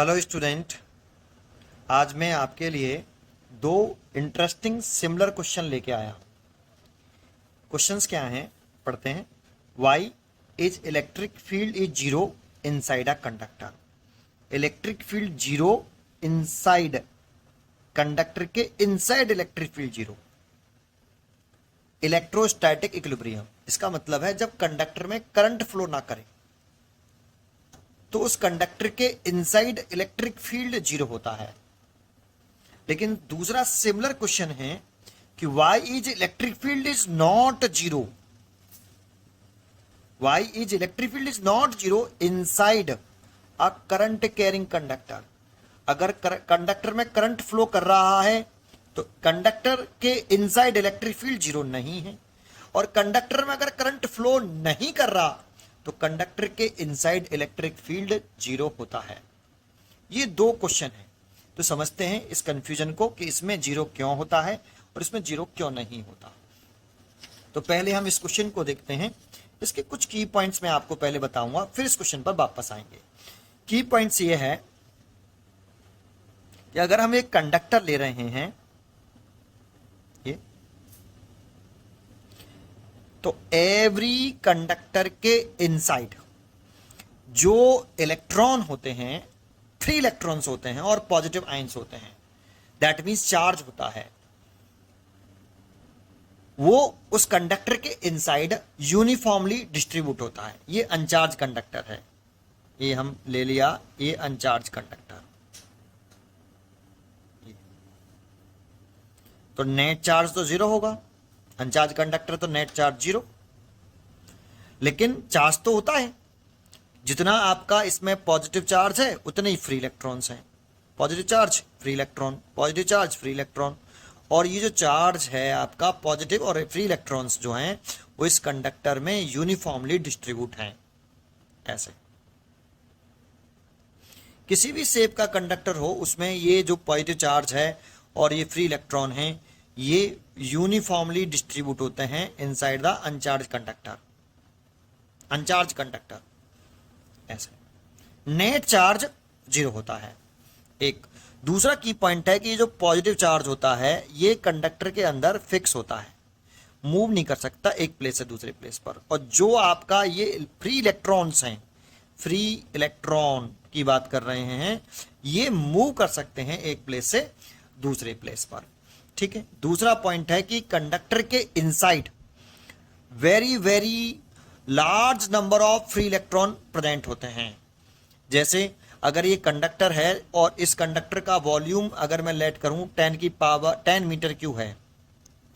Hello student. आज मैं आपके लिए दो इंटरेस्टिंग सिमिलर क्वेश्चन लेके आया हूँ। क्वेश्चंस क्या हैं पढ़ते हैं। Why is electric field is zero inside a conductor. Electric field zero inside conductor के inside electric field zero. Electrostatic equilibrium, इसका मतलब है जब कंडक्टर में करंट फ्लो ना करे तो उस कंडक्टर के इनसाइड इलेक्ट्रिक फील्ड जीरो होता है। लेकिन दूसरा सिमिलर क्वेश्चन है कि why is electric field is not zero. Why is electric field is not zero inside a current carrying conductor. अगर कंडक्टर में करंट फ्लो कर रहा है तो कंडक्टर के इनसाइड इलेक्ट्रिक फील्ड जीरो नहीं है, और कंडक्टर में अगर करंट फ्लो नहीं कर रहा तो कंडक्टर के इनसाइड इलेक्ट्रिक फील्ड जीरो होता है। ये दो क्वेश्चन है, तो समझते हैं इस कंफ्यूजन को कि इसमें जीरो क्यों होता है और इसमें जीरो क्यों नहीं होता। तो पहले हम इस क्वेश्चन को देखते हैं। इसके कुछ की पॉइंट्स मैं आपको पहले बताऊंगा, फिर इस क्वेश्चन पर वापस आएंगे। की पॉइंट्स ये है कि अगर हम एक कंडक्टर ले रहे हैं ये, तो एवरी कंडक्टर के इनसाइड जो इलेक्ट्रॉन होते हैं, फ्री इलेक्ट्रॉन्स होते हैं और पॉजिटिव आयंस होते हैं, दैट मींस चार्ज होता है, वो उस कंडक्टर के इनसाइड यूनिफॉर्मली डिस्ट्रीब्यूट होता है। ये अनचार्ज कंडक्टर है, ये हम ले लिया, ये अनचार्ज कंडक्टर। तो नेट चार्ज तो जीरो होगा, अनचार्ज कंडक्टर तो नेट चार्ज जीरो। लेकिन चार्ज तो होता है, जितना आपका इसमें पॉजिटिव चार्ज है उतने ही फ्री इलेक्ट्रॉन्स हैं। Positive charge free electron, positive charge free electron, और ये जो चार्ज है आपका पॉजिटिव और फ्री इलेक्ट्रॉन्स जो हैं वो इस कंडक्टर में यूनिफॉर्मली डिस्ट्रीब्यूट हैं। ऐसे किसी भी शेप का कंडक्टर हो उसमें ये जो पॉजिटिव चार्ज है और ये फ्री इलेक्ट्रॉन है ये यूनिफॉर्मली डिस्ट्रीब्यूट होते हैं इनसाइड द अनचार्ज कंडक्टर। अनचार्ज कंडक्टर ऐसे नेट चार्ज जीरो होता है। एक दूसरा की पॉइंट है कि ये जो पॉजिटिव चार्ज होता है ये कंडक्टर के अंदर फिक्स होता है, मूव नहीं कर सकता एक प्लेस से दूसरे प्लेस पर। और जो आपका ये फ्री इलेक्ट्रॉन्स हैं, फ्री इलेक्ट्रॉन की बात कर रहे हैं, ये मूव कर सकते हैं एक प्लेस से दूसरे प्लेस पर। ठीक है। दूसरा पॉइंट है कि कंडक्टर के inside very very large number of free electron present होते हैं। जैसे अगर ये कंडक्टर है और इस कंडक्टर का वॉल्यूम अगर मैं लेट करूं 10 की पावर 10 मीटर क्यूब है,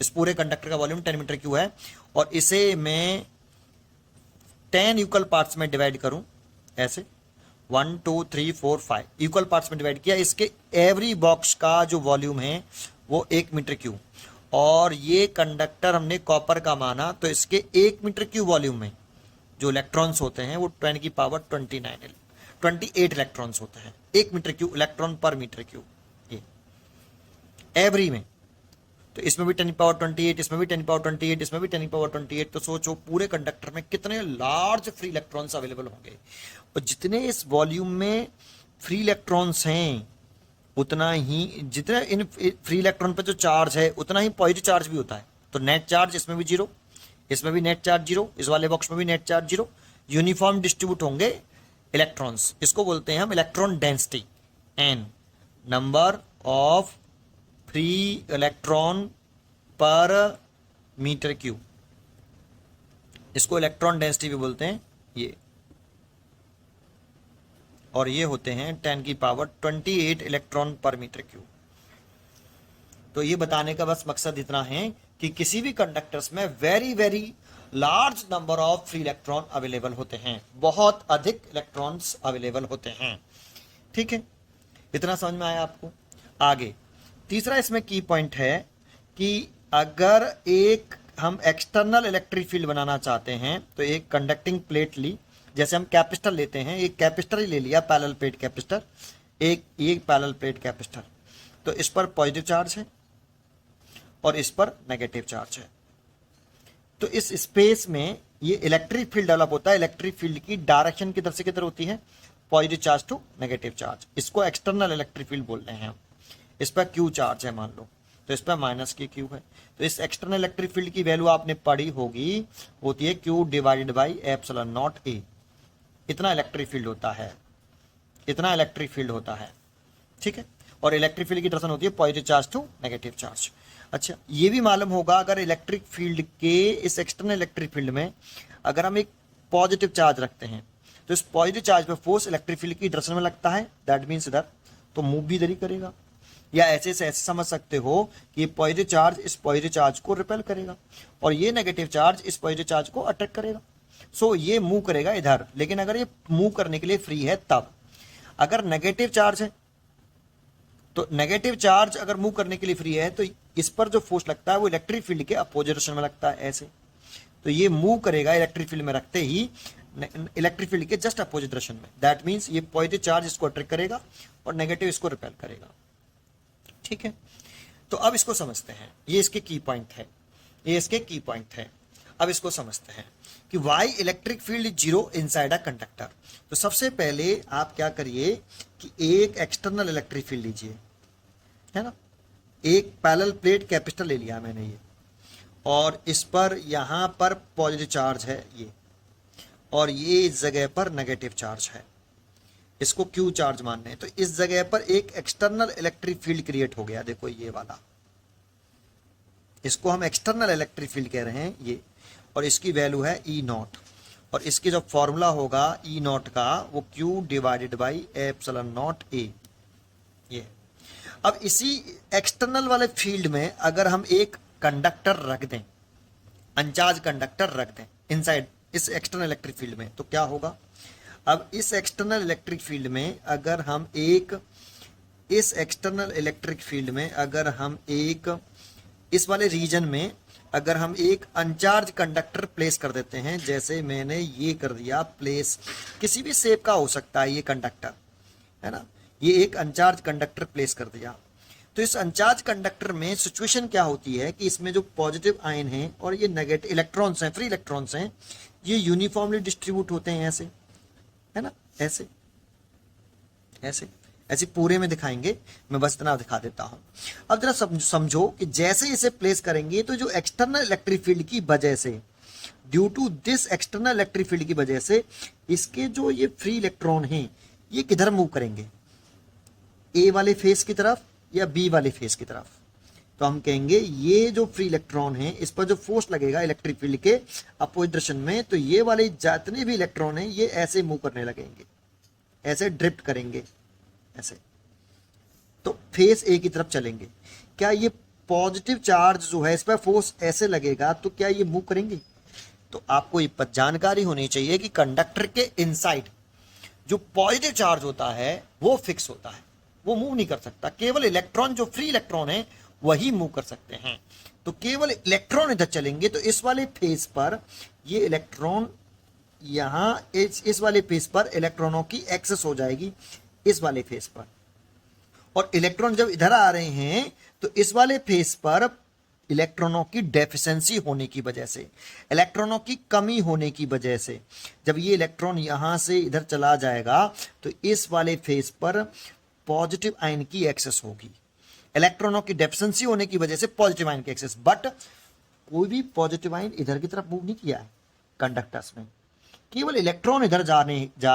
इस पूरे कंडक्टर का वॉल्यूम 10 मीटर क्यूब है, और इसे मैं 10 इक्वल पार्ट्स में डिवाइड करूं, ऐसे 1 2 3 4 5 इक्वल पार्ट्स में डिवाइड किया, इसके एवरी बॉक्स का जो वॉल्यूम है वो 1 मीटर क्यूब, और ये कंडक्टर हमने कॉपर का माना तो इसके 1 मीटर क्यूब वॉल्यूम में जो इलेक्ट्रॉन्स होते हैं वो 10 की पावर 28 इलेक्ट्रॉन्स होते हैं। 1 metre cube electron per metre cube, ये एवरी में। तो इसमें भी 10 की पावर 28, इसमें भी 10 की पावर 28, इसमें भी 10 की पावर 28। तो सोचो पूरे कंडक्टर में कितने लार्ज फ्री इलेक्ट्रॉन्स अवेलेबल होंगे, और जितने इस वॉल्यूम में फ्री इलेक्ट्रॉन्स हैं उतना ही, जितना इन फ्री इलेक्ट्रॉन पर जो चार्ज है उतना ही पॉजिटिव चार्ज भी होता है। तो नेट चार्ज इसमें भी जीरो, इसमें भी नेट चार्ज जीरो, इस वाले बॉक्स में भी net charge zero. Uniform distribute होंगे इलेक्ट्रॉन्स, इसको बोलते हैं हम electron density, n number of free electron per metre cube, इसको इलेक्ट्रॉन डेंसिटी भी बोलते हैं ये। और ये होते हैं 10 की power 28 electron per metre cube. तो ये बताने का बस मकसद इतना है कि किसी भी कंडक्टर्स में very very large number of free electron available होते हैं, बहुत अधिक इलेक्ट्रॉन्स अवेलेबल होते हैं। ठीक है, इतना समझ में आया आपको। आगे तीसरा इसमें की पॉइंट है कि अगर एक हम एक्सटर्नल इलेक्ट्रिक फील्ड बनाना चाहते हैं तो एक कंडक्टिंग प्लेट ली, जैसे हम कैपेसिटर लेते हैं, एक कैपेसिटर ही ले लिया, पैरेलल प्लेट कैपेसिटर, एक पैरेलल प्लेट कैपेसिटर। तो इस पर पॉजिटिव चार्ज है और इस पर नेगेटिव चार्ज है। तो इस स्पेस में ये इलेक्ट्रिक फील्ड डेवलप होता है। इलेक्ट्रिक फील्ड की डायरेक्शन किधर से किधर होती है, positive charge to negative charge, इसको एक्सटर्नल इलेक्ट्रिक फील्ड बोल रहे हैं हम। इस पर क्यू चार्ज है मान लो, तो इस पर माइनस की क्यू है। तो इस एक्सटर्नल इलेक्ट्रिक फील्ड की वैल्यू आपने पढ़ी होगी, होती है Q divided by epsilon not a. इतना इलेक्ट्रिक फील्ड होता है, इतना इलेक्ट्रिक फील्ड होता है, ठीक है। और इलेक्ट्रिक फील्ड की डायरेक्शन होती है positive charge to negative charge. अच्छा, ये भी मालूम होगा अगर इलेक्ट्रिक फील्ड के इस एक्सटर्नल इलेक्ट्रिक फील्ड में अगर हम एक पॉजिटिव चार्ज रखते हैं तो इस पॉजिटिव चार्ज पर फोर्स इलेक्ट्रिक फील्ड की डायरेक्शन में लगता है, दैट मीन्स इधर, तो मूव भी इधर ही करेगा। या ऐसे से ऐसे समझ सकते हो कि ये पॉजिटिव चार्ज इस पॉजिटिव चार्ज को रिपेल करेगा और ये नेगेटिव चार्ज इस पॉजिटिव चार्ज को अट्रैक्ट करेगा। सो ये मूव करेगा इधर, लेकिन अगर ये मूव करने के लिए फ्री है तब। अगर नेगेटिव चार्ज है तो नेगेटिव चार्ज अगर मूव करने के लिए फ्री है तो इस पर जो फोर्स लगता है वो इलेक्ट्रिक फील्ड के अपोजिट डायरेक्शन में लगता है, ऐसे। तो ये मूव करेगा इलेक्ट्रिक फील्ड में रखते ही इलेक्ट्रिक फील्ड के जस्ट अपोजिट डायरेक्शन में। दैट मीन्स ये पॉजिटिव चार्ज इसको अट्रैक्ट करेगा और नेगेटिव इसको रिपेल करेगा, ठीक है। तो अब इसको समझते हैं, ये इसके की पॉइंट है, ये इसके की पॉइंट है। अब इसको समझते हैं कि Y electric field is zero inside a conductor. तो सबसे पहले आप क्या करिए कि एक एक्सटर्नल इलेक्ट्रिक फील्ड लीजिए, है ना। एक पैरेलल प्लेट कैपेसिटर ले लिया मैंने ये, और इस पर यहां पर पॉजिटिव चार्ज है ये, और ये इस जगह पर नेगेटिव चार्ज है, इसको क्यू चार्ज मानने हैं। तो इस जगह पर एक एक्सटर्नल इलेक्ट्रिक फील्ड क्रिएट हो गया, देखो ये वाला, इसको हम एक्सटर्नल इलेक्ट्रिक फील्ड कह रहे हैं ये, और इसकी वैल्यू है ई नॉट, और इसके जो फॉर्मूला होगा ई नॉट का वो Q divided by epsilon not a, ये। अब इसी एक्सटर्नल वाले फील्ड में अगर हम एक कंडक्टर रख दें, अनचार्ज कंडक्टर रख दें इनसाइड इस एक्सटर्नल इलेक्ट्रिक फील्ड में, तो क्या होगा। अब इस एक्सटर्नल इलेक्ट्रिक फील्ड में अगर हम एक इस एक्सटर्नल इलेक्ट्रिक फील्ड में अगर हम एक इस वाले रीजन में अगर हम एक अनचार्ज कंडक्टर प्लेस कर देते हैं, जैसे मैंने ये कर दिया प्लेस, किसी भी शेप का हो सकता है ये कंडक्टर, है ना। ये एक अनचार्ज कंडक्टर प्लेस कर दिया, तो इस अनचार्ज कंडक्टर में सिचुएशन क्या होती है कि इसमें जो पॉजिटिव आयन है और ये नेगेटिव इलेक्ट्रॉन्स हैं, फ्री इलेक्ट्रॉन्स हैं, ये यूनिफॉर्मली डिस्ट्रीब्यूट होते हैं ऐसे, है ना, ऐसे ऐसे ऐसे पूरे में दिखाएंगे, मैं बस इतना दिखा देता हूं। अब जरा समझो कि जैसे इसे प्लेस करेंगे तो जो एक्सटर्नल इलेक्ट्रिक फील्ड की वजह से, due to this external electric field की वजह से इसके जो ये फ्री इलेक्ट्रॉन हैं ये किधर मूव करेंगे, ए वाले फेस की तरफ या बी वाले फेस की तरफ। तो हम कहेंगे ये जो फ्री इलेक्ट्रॉन है इस पर जो फोर्स लगेगा इलेक्ट्रिक फील्ड के अपोजिट डायरेक्शन में, तो ये वाले जितने भी इलेक्ट्रॉन हैं ये ऐसे मूव करने लगेंगे, ऐसे ड्रिफ्ट करेंगे ऐसे, तो फेस ए की तरफ चलेंगे। क्या ये पॉजिटिव चार्ज जो है इस पर फोर्स ऐसे लगेगा तो क्या ये मूव करेंगे। तो आपको ये जानकारी होनी चाहिए कि कंडक्टर के इनसाइड जो पॉजिटिव चार्ज होता है वो फिक्स होता है, वो मूव नहीं कर सकता। केवल इलेक्ट्रॉन जो फ्री इलेक्ट्रॉन है वही मूव कर सकते हैं। तो केवल इलेक्ट्रॉन इधर चलेंगे, तो इस वाले फेस पर ये इलेक्ट्रॉन यहां इस वाले फेस पर इलेक्ट्रॉनों की एक्सेस हो जाएगी इस वाले फेस पर, और इलेक्ट्रॉन जब इधर आ रहे हैं तो इस वाले फेस पर इलेक्ट्रॉनों की डेफिशिएंसी होने की वजह से, इलेक्ट्रॉनों की कमी होने की वजह से, जब ये इलेक्ट्रॉन यहां से इधर चला जाएगा तो इस वाले फेस पर पॉजिटिव आयन की एक्सेस होगी, इलेक्ट्रॉनों की डेफिशिएंसी होने की वजह से पॉजिटिव आयन की एक्सेस। बट कोई भी पॉजिटिव आयन इधर की तरफ मूव नहीं किया है कंडक्टर्स में, केवल इलेक्ट्रॉन इधर जा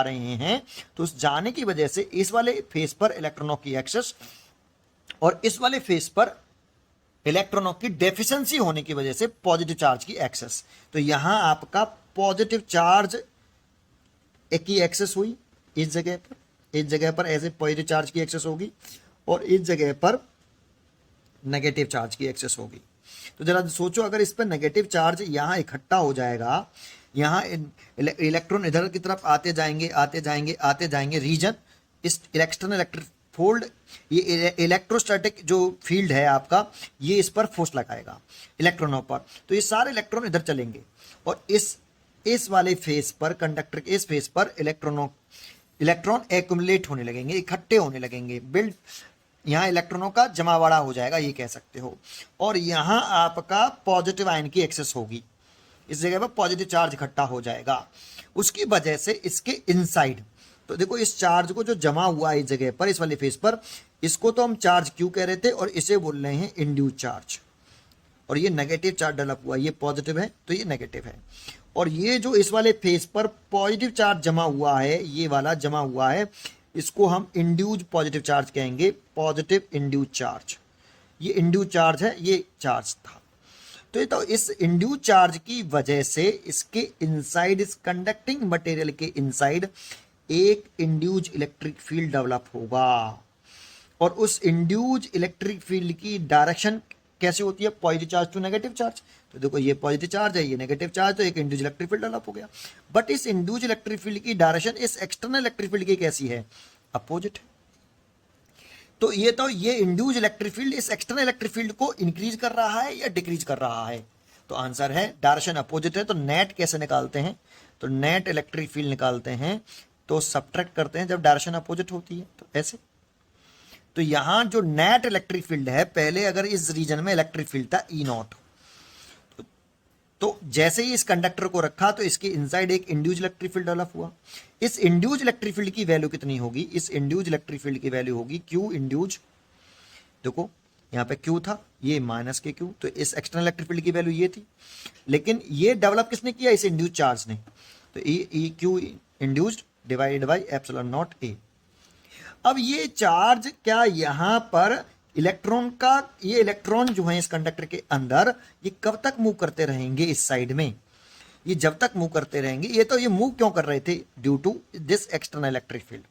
रहे हैं, तो उस जाने की वजह से इस वाले फेस पर इलेक्ट्रॉनों की एक्सेस और इस वाले फेस पर इलेक्ट्रॉनों की डेफिशिएंसी होने की वजह से पॉजिटिव चार्ज की एक्सेस। तो यहां आपका पॉजिटिव चार्ज की एक्सेस हुई इस जगह पर ऐसे पॉजिटिव चार्ज की एक्सेस होगी, और इस जगह पर नेगेटिव चार्ज की एक्सेस होगी। तो जरा सोचो अगर इस पर नेगेटिव चार्ज यहां इकट्ठा हो जाएगा, यहाँ इलेक्ट्रॉन इधर की तरफ आते जाएंगे रीजन, इस एक्सटर्नल इलेक्ट्रिक फोल्ड, ये इलेक्ट्रोस्टैटिक जो फील्ड है आपका, ये इस पर फोर्स लगाएगा इलेक्ट्रॉनों पर, तो ये सारे इलेक्ट्रॉन इधर चलेंगे, और इस वाले फेस पर, कंडक्टर के इस फेस पर इलेक्ट्रॉन एक्युमुलेट होने लगेंगे, इकट्ठे होने लगेंगे, बिल्ड, यहाँ इलेक्ट्रॉनों का जमावड़ा हो जाएगा ये कह सकते हो, और यहाँ आपका पॉजिटिव आयन की एक्सेस होगी, इस जगह पर पॉजिटिव चार्ज इकट्ठा हो जाएगा। उसकी वजह से इसके इनसाइड तो देखो इस चार्ज को जो जमा हुआ है इस जगह पर, इस वाले फेस पर, इसको तो हम चार्ज क्यू कह रहे थे और इसे बोल रहे हैं इंड्यूस चार्ज। और ये नेगेटिव चार्ज डेवलप हुआ, ये पॉजिटिव है तो ये नेगेटिव है। और ये जो इस वाले फेस पर पॉजिटिव चार्ज जमा हुआ है, ये वाला जमा हुआ है, इसको हम इंड्यूस पॉजिटिव चार्ज कहेंगे, पॉजिटिव इंड्यूस चार्ज। ये इंड्यूस चार्ज है, ये चार्ज था। तो इस इंड्यूस चार्ज की वजह से इसके इनसाइड, इस कंडक्टिंग मटेरियल के इनसाइड एक इंड्यूस इलेक्ट्रिक फील्ड डेवलप होगा। और उस इंड्यूस इलेक्ट्रिक फील्ड की डायरेक्शन कैसे होती है? Positive charge to negative charge. तो देखो ये पॉजिटिव चार्ज है, ये नेगेटिव चार्ज, तो एक इंड्यूस इलेक्ट्रिक फील्ड डेवलप हो गया। बट इस इंड्यूस इलेक्ट्रिक फील्ड की डायरेक्शन इस एक्सटर्नल इलेक्ट्रिक फील्ड की कैसी है? अपोजिट है। तो ये इंड्यूस इलेक्ट्रिक फील्ड इस एक्सटर्नल इलेक्ट्रिक फील्ड को इंक्रीज कर रहा है या डिक्रीज कर रहा है? तो आंसर है डायरेक्शन अपोजिट है। तो नेट कैसे निकालते हैं? तो नेट इलेक्ट्रिक फील्ड निकालते हैं तो सब्ट्रैक्ट करते हैं जब डायरेक्शन अपोजिट होती है, तो ऐसे। तो यहां जो नेट इलेक्ट्रिक फील्ड है, पहले अगर इस रीजन में इलेक्ट्रिक फील्ड था ई नॉट, तो जैसे ही इस कंडक्टर को रखा तो इसके इनसाइड एक इंड्यूस इलेक्ट्रिक फील्ड डेवलप हुआ। इस इंड्यूस इलेक्ट्रिक फील्ड की वैल्यू कितनी होगी? इस इंड्यूस इलेक्ट्रिक फील्ड की वैल्यू होगी क्यू इंड्यूस। देखो यहां पे क्यू था, ये माइनस के क्यू, तो इस एक्सटर्नल इलेक्ट्रिक फील्ड की वैल्यू ये थी। लेकिन ये डेवलप किसने किया? इस इंड्यूस चार्ज ने। तो E Q induced divided by epsilon not a. अब ये चार्ज क्या यहां पर इलेक्ट्रॉन का, ये इलेक्ट्रॉन जो है इस कंडक्टर के अंदर, ये कब तक मूव करते रहेंगे इस साइड में? ये जब तक मूव करते रहेंगे। ये मूव क्यों कर रहे थे? Due to this external electric field.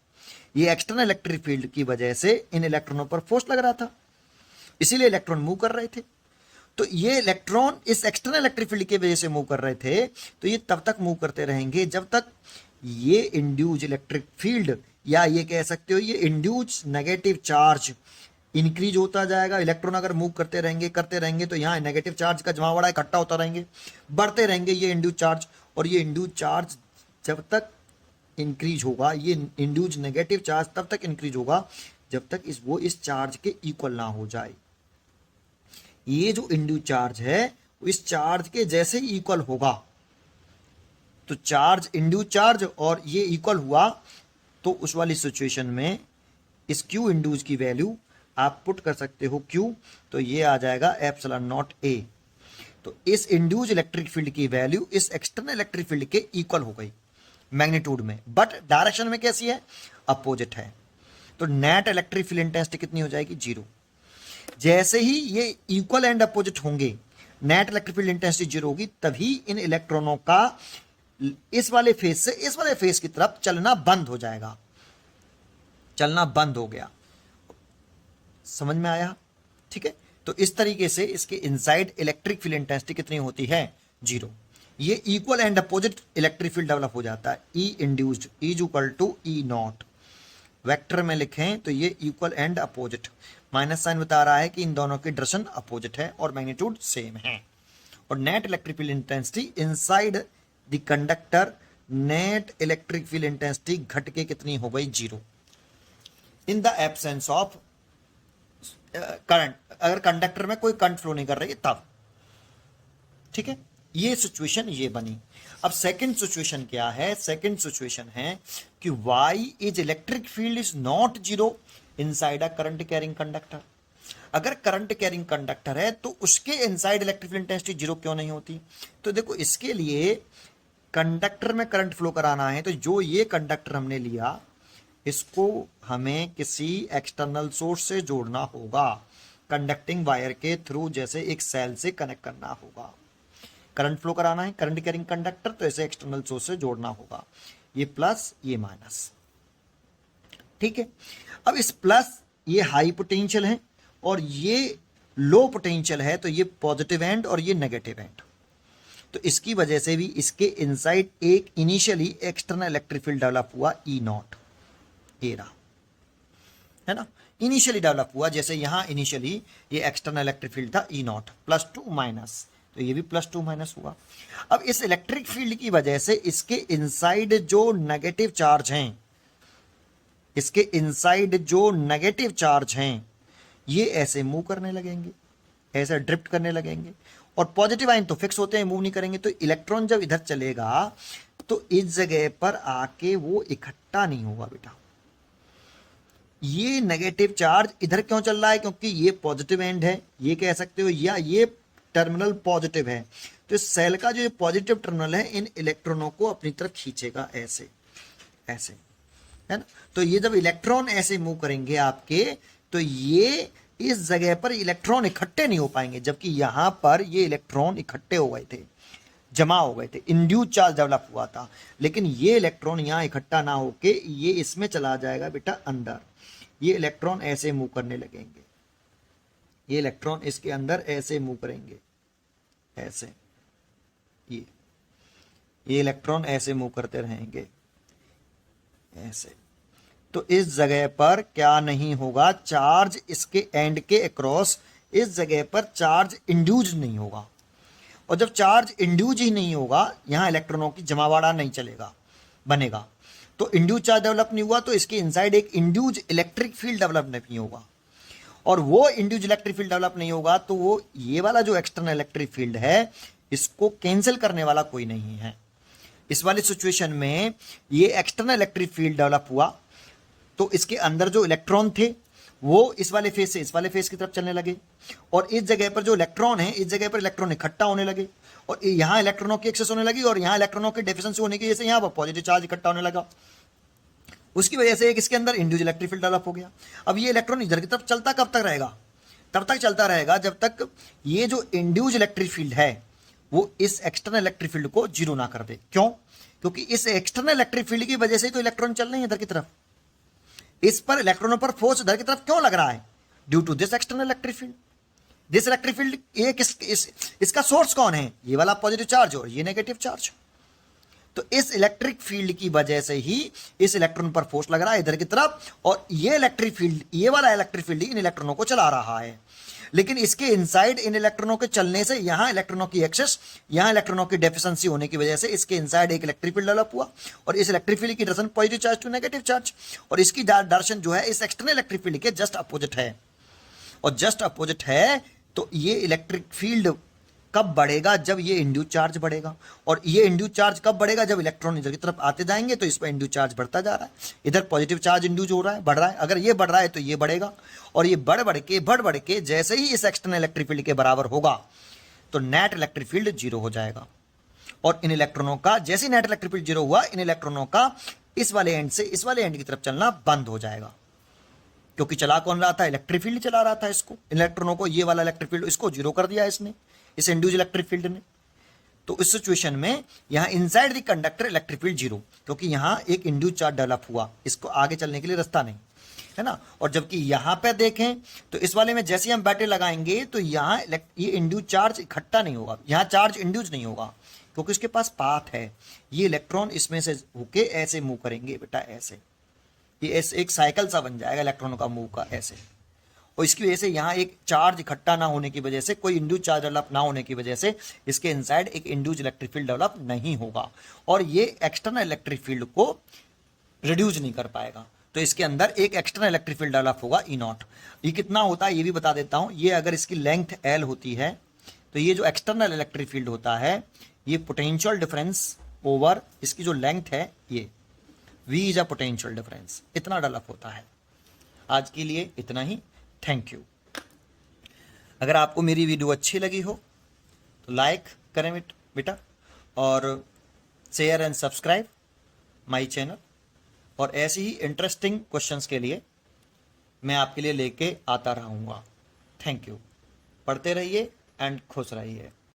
ये एक्सटर्नल इलेक्ट्रिक फील्ड की वजह से इन इलेक्ट्रॉनों पर फोर्स लग रहा था, इसीलिए इलेक्ट्रॉन मूव कर रहे थे। तो ये इलेक्ट्रॉन इस एक्सटर्नल इलेक्ट्रिक फील्ड की वजह से मूव कर रहे थे, तो ये तब तक मूव करते रहेंगे जब तक ये इंड्यूस इलेक्ट्रिक फील्ड, या ये कह सकते हो ये इंड्यूस नेगेटिव चार्ज इंक्रीज होता जाएगा। इलेक्ट्रॉन अगर मूव करते रहेंगे तो यहाँ नेगेटिव चार्ज का जमावड़ा इकट्ठा होता रहेंगे, बढ़ते रहेंगे ये इंड्यूस चार्ज। और ये इंड्यूस चार्ज जब तक इंक्रीज होगा, ये इंड्यूस नेगेटिव चार्ज तब तक इंक्रीज होगा जब तक वो इस चार्ज के इक्वल ना हो जाए। ये जो इंड्यूस चार्ज है इस चार्ज के जैसे ही इक्वल होगा, तो चार्ज, इंड्यूस चार्ज और ये इक्वल हुआ, तो उस वाली सिचुएशन में इस क्यू इंड्यूस की वैल्यू आप पुट कर सकते हो क्यू, तो ये आ जाएगा एप्सिलॉन नॉट ए। तो इस इंड्यूस इलेक्ट्रिक फील्ड की वैल्यू इस एक्सटर्नल इलेक्ट्रिक फील्ड के इक्वल हो गई मैग्नीट्यूड में, बट डायरेक्शन में कैसी है? अपोजिट है। तो नेट इलेक्ट्रिक फील्ड इंटेंसिटी कितनी हो जाएगी? 0। जैसे ही ये इक्वल एंड अपोजिट होंगे, नेट इलेक्ट्रिक फील्ड इंटेंसिटी 0 होगी, तभी इन इलेक्ट्रॉनों का इस वाले फेस से इस वाले फेस की तरफ चलना बंद हो जाएगा, चलना बंद हो गया। समझ में आया? ठीक है। तो इस तरीके से इसके इनसाइड इलेक्ट्रिक फील्ड इंटेंसिटी कितनी होती है? 0। ये equal and opposite electric field develop हो जाता है। E induced is equal to E naught, vector में लिखें तो ये equal and opposite, minus sign बता रहा है कि इन दोनों की डायरेक्शन अपोजिट है और मैग्नीट्यूड सेम है। और net electric field intensity inside the conductor, net electric field intensity घट के कितनी हो गई? 0। In the absence of current, अगर कंडक्टर में कोई करंट फ्लो नहीं कर रही है तब। ठीक है, ये सिचुएशन ये बनी। अब सेकंड सिचुएशन क्या है? सेकंड सिचुएशन है कि why is electric field is not 0 inside a current carrying conductor. अगर करंट कैरिंग कंडक्टर है तो उसके इनसाइड इलेक्ट्रिक फील्ड इंटेंसिटी 0 क्यों नहीं होती? तो देखो इसके लिए कंडक्टर में करंट फ्लो कराना है, तो जो ये कंडक्टर हमने लिया इसको हमें किसी एक्सटर्नल सोर्स से जोड़ना होगा, कंडक्टिंग वायर के थ्रू, जैसे एक सेल से कनेक्ट करना होगा। करंट फ्लो कराना है करंट कैरिंग कंडक्टर, तो ऐसे एक्सटर्नल सोर्स से जोड़ना होगा, ये प्लस ये माइनस। ठीक है। अब इस प्लस, ये हाई पोटेंशियल है और ये लो पोटेंशियल है, तो ये पॉजिटिव एंड और ये नेगेटिव एंड। तो इसकी वजह से भी इसके इनसाइड एक initially external electric field develop हुआ ई नॉट, ये रहा, है ना, इनिशियली डेवलप हुआ। जैसे यहां इनिशियली ये एक्सटर्नल इलेक्ट्रिक फील्ड था ई नॉट, +2 माइनस, तो ये भी +2 माइनस हुआ। अब इस इलेक्ट्रिक फील्ड की वजह से इसके इनसाइड जो नेगेटिव चार्ज हैं, इसके इनसाइड जो नेगेटिव चार्ज हैं, ये ऐसे मूव करने लगेंगे, ऐसे ड्रिफ्ट करने लगेंगे। और पॉजिटिव आयन तो फिक्स होते हैं, मूव नहीं करेंगे। तो इलेक्ट्रॉन जब इधर चलेगा तो इस जगह पर आके वो इकट्ठा नहीं होगा बेटा। ये नेगेटिव चार्ज इधर क्यों चल रहा है, क्योंकि ये पॉजिटिव एंड है, ये कह सकते हो, या ये टर्मिनल पॉजिटिव है, तो इस सेल का जो पॉजिटिव टर्मिनल है इन इलेक्ट्रॉनों को अपनी तरफ खींचेगा, ऐसे ऐसे, है ना। तो ये जब इलेक्ट्रॉन ऐसे मूव करेंगे आपके, तो ये इस जगह पर इलेक्ट्रॉन इकट्ठे नहीं हो पाएंगे, जबकि यहां पर ये इलेक्ट्रॉन इकट्ठे हो गए थे, जमा हो गए थे, इंड्यूस चार्ज डेवलप हुआ था। लेकिन ये इलेक्ट्रॉन यहां इकट्ठा ना होके ये इसमें चला जाएगा बेटा अंदर। ये इलेक्ट्रॉन ऐसे मूव करने लगेंगे, ये इलेक्ट्रॉन इसके अंदर ऐसे मूव करेंगे, ऐसे, ये इलेक्ट्रॉन ऐसे मूव करते रहेंगे, ऐसे। तो इस जगह पर क्या नहीं होगा, चार्ज इसके एंड के अक्रॉस इस जगह पर चार्ज इंड्यूज नहीं होगा। और जब चार्ज इंड्यूज ही नहीं होगा, यहां इलेक्ट्रॉनों की जमावाड़ा नहीं चलेगा, बनेगा, तो इंड्यूज चार्ज डेवलप नहीं हुआ, तो इसके इनसाइड एक इंड्यूज इलेक्ट्रिक फील्ड डेवलप नहीं होगा। और वो इंड्यूज इलेक्ट्रिक फील्ड डेवलप नहीं होगा तो वो ये वाला जो एक्सटर्नल इलेक्ट्रिक फील्ड है, इसको कैंसिल करने वाला कोई नहीं है। इस वाली सिचुएशन में ये एक्सटर्नल इलेक्ट्रिक फील्ड डेवलप हुआ, तो इसके अंदर जो इलेक्ट्रॉन थे वो इस वाले फेज से इस वाले फेज की तरफ चलने लगे, और इस जगह पर जो इलेक्ट्रॉन है, इस जगह पर इलेक्ट्रॉन इकट्ठा होने लगे, और यहां इलेक्ट्रॉनों की एक्सेस होने लगी, और यहां इलेक्ट्रॉनों की डेफिशिएंसी होने की वजह से यहां पर पॉजिटिव चार्ज इकट्ठा होने लगा। उसकी वजह से एक इसके अंदर इंड्यूस इलेक्ट्रिक फील्ड डेवलप हो गया। अब ये इलेक्ट्रॉन इधर की तरफ चलता कब तक रहेगा, तब तक चलता रहेगा जब तक ये जो इंड्यूस इलेक्ट्रिक फील्ड है वो इस एक्सटर्नल इलेक्ट्रिक फील्ड को जीरो ना कर दे। क्यों, क्योंकि इस एक्सटर्नल इलेक्ट्रिक फील्ड की वजह से तो इलेक्ट्रॉन चल रहे हैं इधर की तरफ। इस पर इलेक्ट्रॉनों पर फोर्स इधर की तरफ क्यों लग रहा है, due to this external electric field. This electric field इसका सोर्स कौन है, ये वाला पॉजिटिव चार्ज और ये नेगेटिव चार्ज। तो इस इलेक्ट्रिक फील्ड की वजह से ही इस इलेक्ट्रॉन पर फोर्स लग रहा है इधर की तरफ, और ये इलेक्ट्रिक फील्ड, ये वाला इलेक्ट्रिक फील्ड इन इलेक्ट्रॉनों को चला रहा है। लेकिन इसके इनसाइड इन इलेक्ट्रॉनों के चलने से यहां इलेक्ट्रॉनों की एक्सेस, यहां इलेक्ट्रॉनों की डेफिशिएंसी होने की वजह से इसके इनसाइड एक इलेक्ट्रिक फील्ड डेवलप हुआ, और इस इलेक्ट्रिक फील्ड की direction positive charge to negative charge, और इसकी डायरेक्शन जो है इस एक्सटर्नल इलेक्ट्रिक फील्ड के जस्ट अपोजिट है। और जस्ट अपोजिट है तो ये इलेक्ट्रिक फील्ड कब बढ़ेगा, जब ये इंड्यूस चार्ज बढ़ेगा। और ये इंड्यूस चार्ज कब बढ़ेगा, जब इलेक्ट्रॉन इधर की तरफ आते जाएंगे, तो इस पर इंड्यूस चार्ज बढ़ता जा रहा है, इधर पॉजिटिव चार्ज इंड्यूस हो रहा है, बढ़ रहा है। अगर ये बढ़ रहा है तो ये बढ़ेगा, और ये बढ़ के जैसे ही इस एक्सटर्नल इलेक्ट्रिक फील्ड के बराबर होगा तो नेट इलेक्ट्रिक फील्ड जीरो हो जाएगा। और इन इलेक्ट्रॉनों का जैसे नेट इलेक्ट्रिक फील्ड जीरो हुआ, इन इलेक्ट्रॉनों का इस वाले एंड से इस वाले एंड की तरफ चलना बंद हो जाएगा। क्योंकि चला कौन रहा था, इलेक्ट्रिक फील्ड चला रहा था इसको, इलेक्ट्रॉनों को, ये वाला इलेक्ट्रिक फील्ड इसको जीरो कर दिया इसने, इस इंड्यूस इलेक्ट्रिक फील्ड ने। तो इस सिचुएशन में यहां inside the conductor electric field zero, क्योंकि यहां एक इंड्यूस चार्ज डेवलप हुआ, इसको आगे चलने के लिए रास्ता नहीं है ना। और जबकि यहां पे देखें तो इस वाले में जैसे हम बैटरी लगाएंगे तो यहां ये इंड्यूस चार्ज इकट्ठा नहीं होगा, यहां चार्ज इंड्यूस नहीं होगा, क्योंकि इसके पास पाथ है। ये इलेक्ट्रॉन इसमें से होके ऐसे मूव करेंगे बेटा, ऐसे, ये ऐसे एक साइकिल सा बन जाएगा इलेक्ट्रॉनों का मूव का, ऐसे। और इसकी वजह से यहाँ एक चार्ज इकट्ठा ना होने की वजह से, कोई इंड्यूस चार्ज डेवलप ना होने की वजह से इसके इनसाइड एक इंड्यूस इलेक्ट्रिक फील्ड डेवलप नहीं होगा, और ये एक्सटर्नल इलेक्ट्रिक फील्ड को रिड्यूस नहीं कर पाएगा। तो इसके अंदर एक एक्सटर्नल इलेक्ट्रिक फील्ड डेवलप होगा ई नॉट। ये कितना होता है ये भी बता देता हूँ। ये अगर इसकी लेंथ एल होती है तो ये जो एक्सटर्नल इलेक्ट्रिक फील्ड होता है, ये पोटेंशियल डिफरेंस ओवर इसकी जो लेंथ है, ये V is a potential difference, इतना डेवलप होता है। आज के लिए इतना ही, थैंक यू। अगर आपको मेरी वीडियो अच्छी लगी हो तो लाइक करें बेटा, और share and subscribe my channel. और ऐसे ही इंटरेस्टिंग क्वेश्चंस के लिए मैं आपके लिए लेके आता रहूँगा। Thank you. पढ़ते रहिए एंड खुश रहिए।